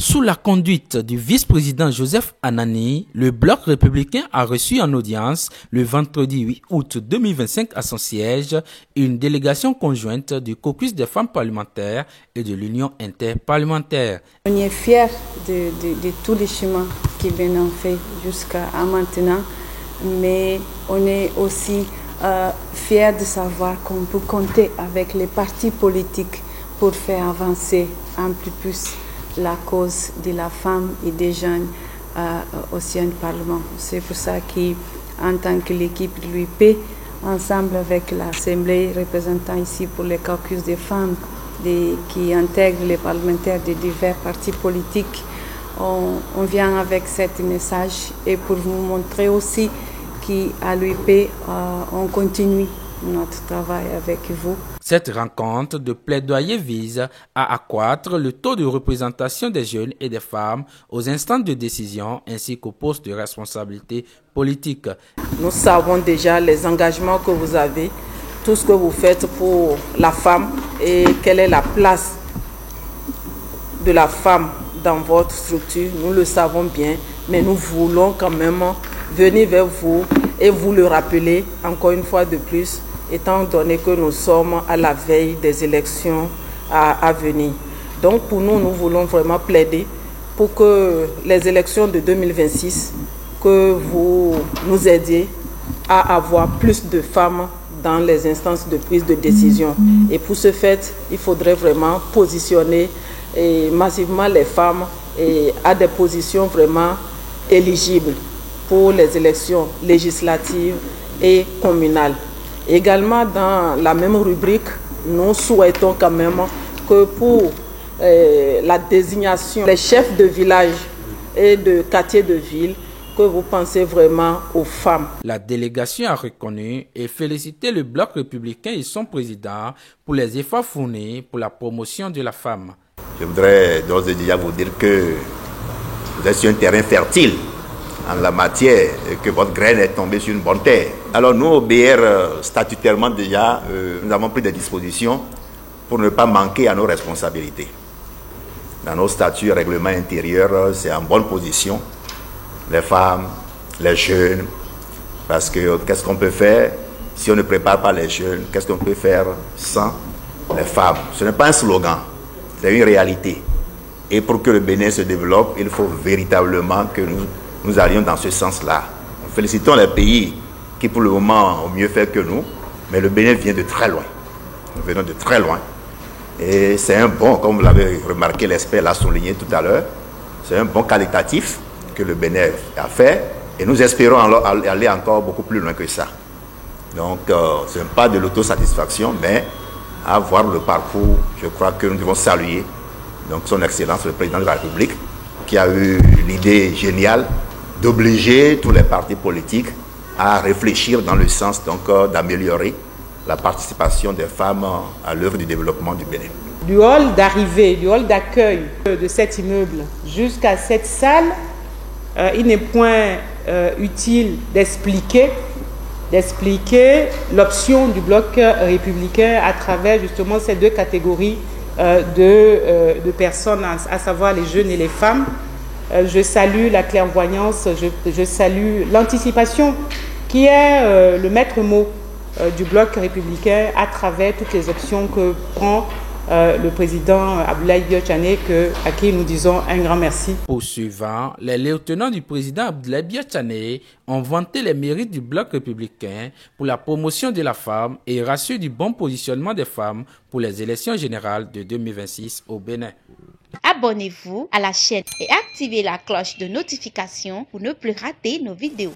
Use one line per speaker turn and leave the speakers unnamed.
Sous la conduite du vice-président Joseph Anani, le Bloc républicain a reçu en audience le vendredi 8 août 2025 à son siège une délégation conjointe du caucus des femmes parlementaires et de l'Union interparlementaire.
On est fiers de tous les chemins qui viennent fait jusqu'à maintenant, mais on est aussi fiers de savoir qu'on peut compter avec les partis politiques pour faire avancer un peu plus la cause de la femme et des jeunes au sein du Parlement. C'est pour ça qu'en tant que l'équipe de l'UIP, ensemble avec l'Assemblée représentant ici pour le caucus des femmes qui intègre les parlementaires de divers partis politiques, on vient avec ce message et pour vous montrer aussi qu'à l'UIP, on continue notre travail avec vous.
Cette rencontre de plaidoyer vise à accroître le taux de représentation des jeunes et des femmes aux instances de décision ainsi qu'aux postes de responsabilité politique.
Nous savons déjà les engagements que vous avez, tout ce que vous faites pour la femme et quelle est la place de la femme dans votre structure. Nous le savons bien, mais nous voulons quand même venir vers vous et vous le rappeler encore une fois de plus, étant donné que nous sommes à la veille des élections à venir. Donc pour nous, nous voulons vraiment plaider pour que les élections de 2026, que vous nous aidiez à avoir plus de femmes dans les instances de prise de décision. Et pour ce fait, il faudrait vraiment positionner massivement les femmes à des positions vraiment éligibles pour les élections législatives et communales. Également, dans la même rubrique, nous souhaitons quand même que pour la désignation des chefs de village et de quartier de ville, que vous pensez vraiment aux femmes.
La délégation a reconnu et félicité le Bloc républicain et son président pour les efforts fournis pour la promotion de la femme.
Je voudrais d'ores et déjà vous dire que vous êtes sur un terrain fertile en la matière et que votre graine est tombée sur une bonne terre. Alors nous, au BR, statutairement déjà, nous avons pris des dispositions pour ne pas manquer à nos responsabilités. Dans nos statuts, règlements intérieurs, c'est en bonne position. Les femmes, les jeunes, parce que qu'est-ce qu'on peut faire si on ne prépare pas les jeunes? Qu'est-ce qu'on peut faire sans les femmes? Ce n'est pas un slogan, c'est une réalité. Et pour que le Bénin se développe, il faut véritablement que nous allions dans ce sens-là. Nous félicitons les pays qui pour le moment ont mieux fait que nous, mais le Bénin vient de très loin. Nous venons de très loin. Et c'est un bon, comme vous l'avez remarqué, l'expert l'a souligné tout à l'heure, c'est un bon qualitatif que le Bénin a fait. Et nous espérons aller encore beaucoup plus loin que ça. Donc, ce n'est pas de l'autosatisfaction, mais à voir le parcours, je crois que nous devons saluer donc, son Excellence, le Président de la République, qui a eu l'idée géniale d'obliger tous les partis politiques à réfléchir dans le sens d'améliorer la participation des femmes à l'œuvre du développement du Bénin.
Du hall d'arrivée, du hall d'accueil de cet immeuble jusqu'à cette salle, il n'est point utile d'expliquer l'option du Bloc républicain à travers justement ces deux catégories de personnes, à savoir les jeunes et les femmes. Je salue la clairvoyance, je salue l'anticipation qui est le maître mot du Bloc républicain à travers toutes les options que prend le président Abdoulaye Biotchané, à qui nous disons un grand merci.
Poursuivant, les lieutenants du président Abdoulaye Biotchané ont vanté les mérites du Bloc républicain pour la promotion de la femme et rassuré du bon positionnement des femmes pour les élections générales de 2026 au Bénin.
Abonnez-vous à la chaîne et activez la cloche de notification pour ne plus rater nos vidéos.